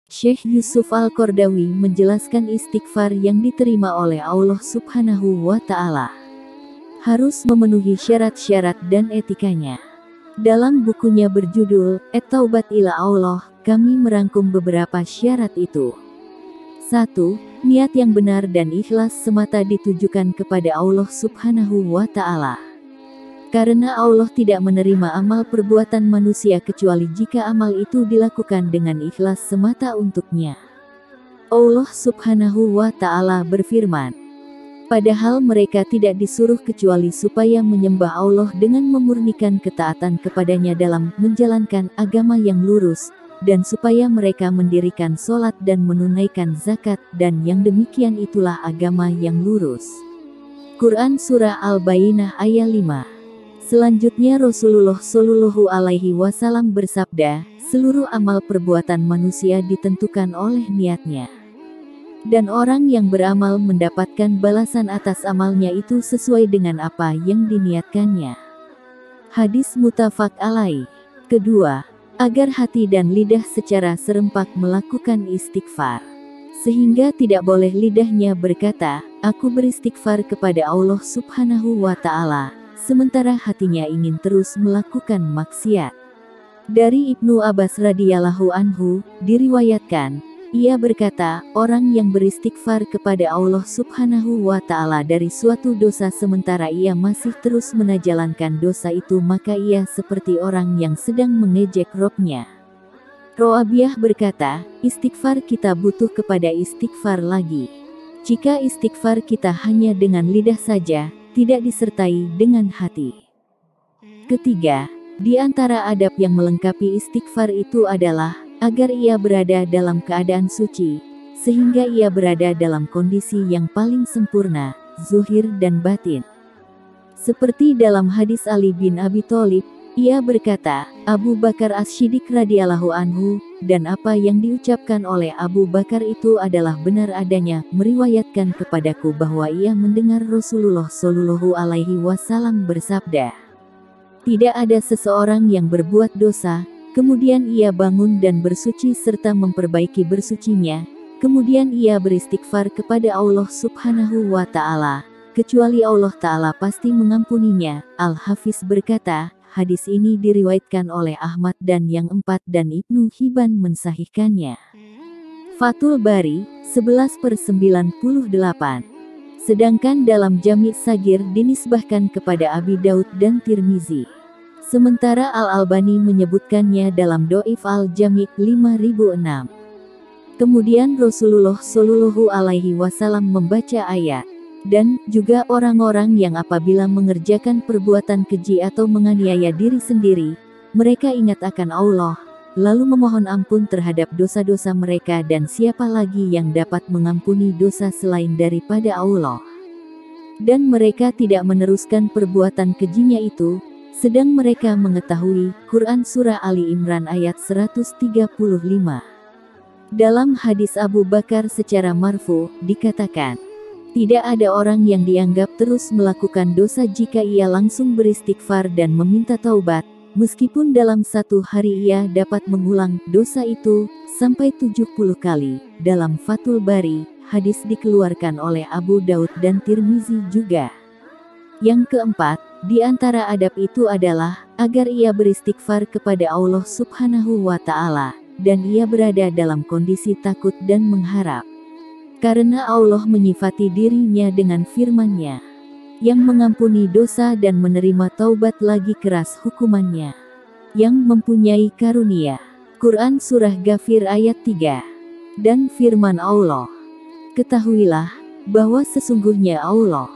Syekh Yusuf Al-Qaradawi menjelaskan istighfar yang diterima oleh Allah Subhanahu wa Ta'ala harus memenuhi syarat-syarat dan etikanya. Dalam bukunya berjudul At-Taubat ila Allah, kami merangkum beberapa syarat itu. 1. Niat yang benar dan ikhlas semata ditujukan kepada Allah Subhanahu wa Ta'ala. Karena Allah tidak menerima amal perbuatan manusia kecuali jika amal itu dilakukan dengan ikhlas semata untuknya. Allah Subhanahu wa Ta'ala berfirman, padahal mereka tidak disuruh kecuali supaya menyembah Allah dengan memurnikan ketaatan kepadanya dalam menjalankan agama yang lurus, dan supaya mereka mendirikan sholat dan menunaikan zakat, dan yang demikian itulah agama yang lurus. Quran Surah Al-Bayyinah ayat 5. Selanjutnya Rasulullah Shallallahu Alaihi Wasallam bersabda, seluruh amal perbuatan manusia ditentukan oleh niatnya. Dan orang yang beramal mendapatkan balasan atas amalnya itu sesuai dengan apa yang diniatkannya. Hadis muttafaq alaih. Kedua, agar hati dan lidah secara serempak melakukan istighfar. Sehingga tidak boleh lidahnya berkata, aku beristighfar kepada Allah Subhanahu wa Ta'ala, sementara hatinya ingin terus melakukan maksiat. Dari Ibnu Abbas radhiyallahu anhu, diriwayatkan, ia berkata, orang yang beristighfar kepada Allah Subhanahu wa Ta'ala dari suatu dosa sementara ia masih terus menajalankan dosa itu, maka ia seperti orang yang sedang mengejek Robnya. Ro'abiyah berkata, istighfar kita butuh kepada istighfar lagi. Jika istighfar kita hanya dengan lidah saja, tidak disertai dengan hati. Ketiga, di antara adab yang melengkapi istighfar itu adalah agar ia berada dalam keadaan suci, sehingga ia berada dalam kondisi yang paling sempurna, zuhir dan batin. Seperti dalam hadis Ali bin Abi Thalib, ia berkata, Abu Bakar As-Siddiq radhiyallahu anhu, dan apa yang diucapkan oleh Abu Bakar itu adalah benar adanya, meriwayatkan kepadaku bahwa ia mendengar Rasulullah Shallallahu Alaihi Wasallam bersabda, tidak ada seseorang yang berbuat dosa, kemudian ia bangun dan bersuci serta memperbaiki bersucinya, kemudian ia beristighfar kepada Allah Subhanahu wa Ta'ala, kecuali Allah Ta'ala pasti mengampuninya. Al-Hafiz berkata, hadis ini diriwayatkan oleh Ahmad dan yang empat dan Ibnu Hibban mensahihkannya. Fathul Bari, 11/98. Sedangkan dalam Jami' Sagir dinisbahkan kepada Abi Daud dan Tirmizi. Sementara Al-Albani menyebutkannya dalam Do'if Al-Jami' 5006. Kemudian Rasulullah Shallallahu Alaihi Wasallam membaca ayat. Dan juga orang-orang yang apabila mengerjakan perbuatan keji atau menganiaya diri sendiri, mereka ingat akan Allah, lalu memohon ampun terhadap dosa-dosa mereka, dan siapa lagi yang dapat mengampuni dosa selain daripada Allah. Dan mereka tidak meneruskan perbuatan kejinya itu, sedang mereka mengetahui. Quran Surah Ali Imran ayat 135. Dalam hadis Abu Bakar secara marfu, dikatakan, tidak ada orang yang dianggap terus melakukan dosa jika ia langsung beristighfar dan meminta taubat, meskipun dalam satu hari ia dapat mengulang dosa itu sampai 70 kali. Dalam Fathul Bari, hadis dikeluarkan oleh Abu Daud dan Tirmizi juga. Yang keempat, di antara adab itu adalah agar ia beristighfar kepada Allah Subhanahu wa Ta'ala, dan ia berada dalam kondisi takut dan mengharap. Karena Allah menyifati dirinya dengan firman-Nya, yang mengampuni dosa dan menerima taubat lagi keras hukumannya, yang mempunyai karunia. Quran Surah Ghafir ayat 3. Dan firman Allah, ketahuilah, bahwa sesungguhnya Allah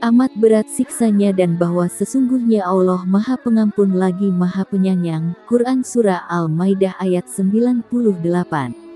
amat berat siksanya dan bahwa sesungguhnya Allah Maha Pengampun lagi Maha Penyayang. Quran Surah Al-Maidah ayat 98.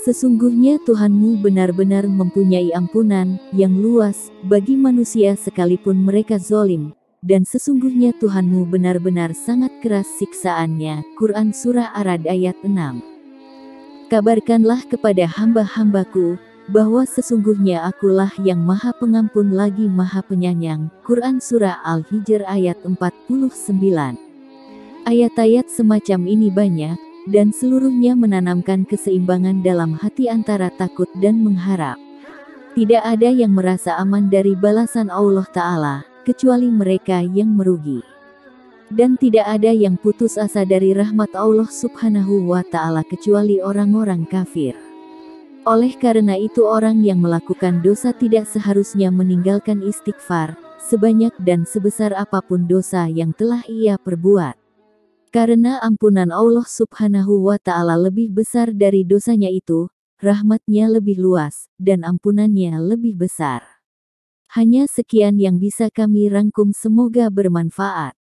Sesungguhnya Tuhanmu benar-benar mempunyai ampunan yang luas bagi manusia sekalipun mereka zolim, dan sesungguhnya Tuhanmu benar-benar sangat keras siksaannya. Quran Surah Ar-Ra'd ayat 6. Kabarkanlah kepada hamba-hambaku, bahwa sesungguhnya akulah yang Maha Pengampun lagi Maha Penyayang. Quran Surah Al-Hijr ayat 49. Ayat-ayat semacam ini banyak, dan seluruhnya menanamkan keseimbangan dalam hati antara takut dan mengharap. Tidak ada yang merasa aman dari balasan Allah Ta'ala, kecuali mereka yang merugi. Dan tidak ada yang putus asa dari rahmat Allah Subhanahu wa Ta'ala kecuali orang-orang kafir. Oleh karena itu orang yang melakukan dosa tidak seharusnya meninggalkan istighfar, sebanyak dan sebesar apapun dosa yang telah ia perbuat. Karena ampunan Allah Subhanahu wa Ta'ala lebih besar dari dosanya itu, rahmatnya lebih luas, dan ampunannya lebih besar. Hanya sekian yang bisa kami rangkum, semoga bermanfaat.